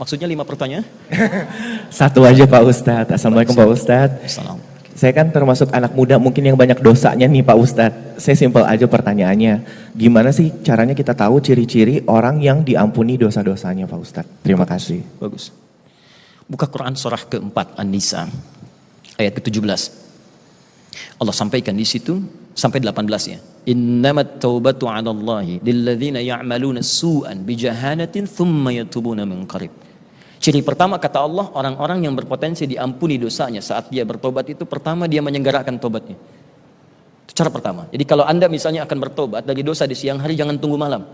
Maksudnya 5 pertanyaan? Satu aja Pak Ustadz. Assalamualaikum Pak Ustadz. Assalamualaikum. Saya kan termasuk anak muda mungkin yang banyak dosanya nih Pak Ustadz. Saya simpel aja pertanyaannya. Gimana sih caranya kita tahu ciri-ciri orang yang diampuni dosa-dosanya Pak Ustadz? Terima kasih. Bagus. Buka Quran surah keempat An-Nisa ayat ke-17. Allah sampaikan di situ sampai 18 ya. Innamat taubatu 'alallahi lilladzina ya'maluna su'an bijahalatin thumma yatubuna min qarib. Ciri pertama kata Allah, orang-orang yang berpotensi diampuni dosanya saat dia bertobat itu pertama dia menyelenggarakan tobatnya. Itu cara pertama. Jadi kalau Anda misalnya akan bertobat dari dosa di siang hari, jangan tunggu malam.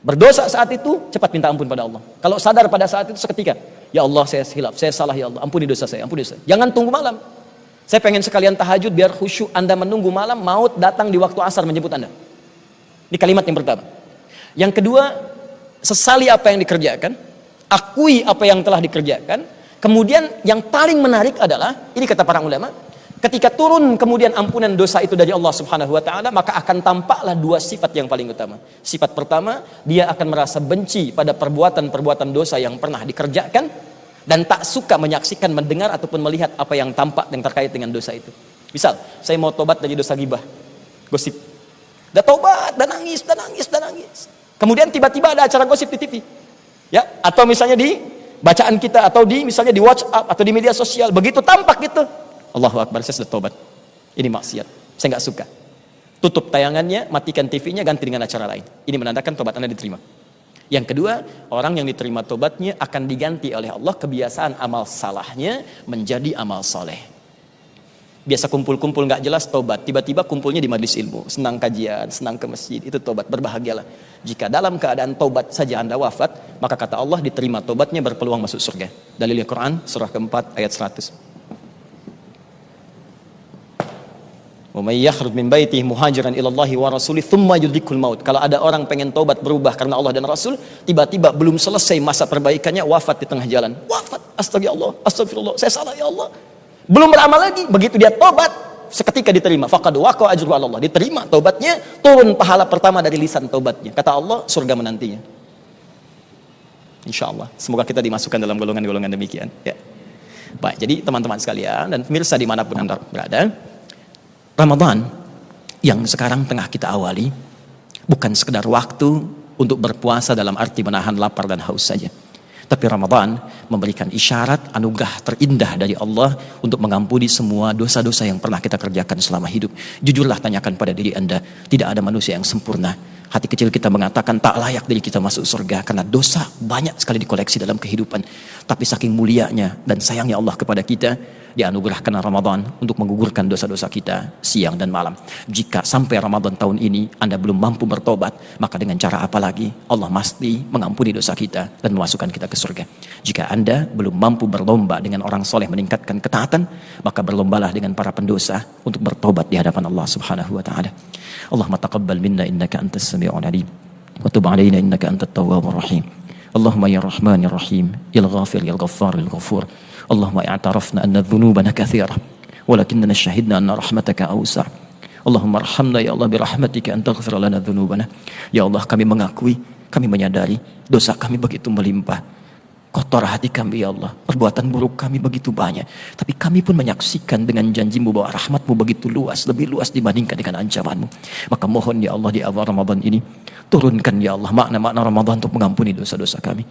Berdosa saat itu, cepat minta ampun pada Allah. Kalau sadar pada saat itu seketika, ya Allah saya hilaf, saya salah ya Allah, ampuni dosa saya, ampuni dosa. Jangan tunggu malam. Saya pengen sekalian tahajud biar khusyuk. Anda menunggu malam, maut datang di waktu asar menjemput Anda. Ini kalimat yang pertama. Yang kedua, sesali apa yang dikerjakan. Akui apa yang telah dikerjakan. Kemudian yang paling menarik adalah, ini kata para ulama, ketika turun kemudian ampunan dosa itu dari Allah Subhanahu wa taala, maka akan tampaklah 2 sifat yang paling utama. Sifat pertama, dia akan merasa benci pada perbuatan-perbuatan dosa yang pernah dikerjakan dan tak suka menyaksikan, mendengar ataupun melihat apa yang tampak yang terkait dengan dosa itu. Misal, saya mau tobat dari dosa ghibah, gosip. Udah tobat, dan nangis. Kemudian tiba-tiba ada acara gosip di TV. Ya, atau misalnya di bacaan kita, atau di misalnya di WhatsApp atau di media sosial, begitu tampak gitu, Allahu Akbar, saya sudah tobat, ini maksiat, saya nggak suka. Tutup tayangannya, matikan TV-nya, ganti dengan acara lain. Ini menandakan tobat Anda diterima. Yang kedua, orang yang diterima tobatnya akan diganti oleh Allah kebiasaan amal salahnya menjadi amal soleh. Biasa kumpul-kumpul nggak jelas tobat, tiba-tiba kumpulnya di majelis ilmu, senang kajian, senang ke masjid, itu tobat, berbahagialah. Jika dalam keadaan tobat saja Anda wafat, maka kata Allah diterima tobatnya, berpeluang masuk surga. Dalil Al-Quran surah keempat ayat 100. Wa may yakhruj min baitihi muhajiran ila Allahi wa rasulih tsumma yudrikul maut. Kalau ada orang pengen tobat berubah karena Allah dan Rasul, tiba-tiba belum selesai masa perbaikannya, wafat di tengah jalan. Wafat, astagfirullah, saya salah ya Allah. Belum beramal lagi, begitu dia tobat, seketika diterima. Faqad waqa ajru 'ala Allah. Diterima tobatnya, turun pahala pertama dari lisan tobatnya. Kata Allah, surga menantinya. Insyaallah. Semoga kita dimasukkan dalam golongan-golongan demikian. Ya. Baik, jadi teman-teman sekalian dan pemirsa dimanapun Anda berada, Ramadan yang sekarang tengah kita awali bukan sekedar waktu untuk berpuasa dalam arti menahan lapar dan haus saja. Tapi Ramadan memberikan isyarat anugerah terindah dari Allah untuk mengampuni semua dosa-dosa yang pernah kita kerjakan selama hidup. Jujurlah tanyakan pada diri Anda, tidak ada manusia yang sempurna. Hati kecil kita mengatakan tak layak diri kita masuk surga karena dosa banyak sekali dikoleksi dalam kehidupan. Tapi saking mulianya dan sayangnya Allah kepada kita, dianugerahkan Ramadan untuk menggugurkan dosa-dosa kita siang dan malam. Jika sampai Ramadan tahun ini Anda belum mampu bertobat, maka dengan cara apa lagi Allah pasti mengampuni dosa kita dan memasukkan kita ke surga. Jika Anda belum mampu berlomba dengan orang soleh meningkatkan ketaatan, maka berlombalah dengan para pendosa untuk bertobat di hadapan Allah Subhanahu wa taala. Allahumma taqabbal minna innaka antas sami'ul alim wa tub 'alaina innaka antat tawwabur rahim. Allahumma ya rahman ya rahim, ya ghafir ya ghaffar ya ghafur. Allahumma i'tarafna anna dhunubana katsira walakinna syahidna anna rahmataka awsa'. Allahumma arhamna ya Allah birahmatika an taghfir lana dhunubana. Ya Allah, kami mengakui, kami menyadari dosa kami begitu melimpah. Kotor hati kami ya Allah, perbuatan buruk kami begitu banyak. Tapi kami pun menyaksikan dengan janjimu bahwa rahmatmu begitu luas, lebih luas dibandingkan dengan ancamanmu. Maka mohon ya Allah di awal Ramadan ini, turunkan ya Allah makna-makna Ramadan untuk mengampuni dosa-dosa kami.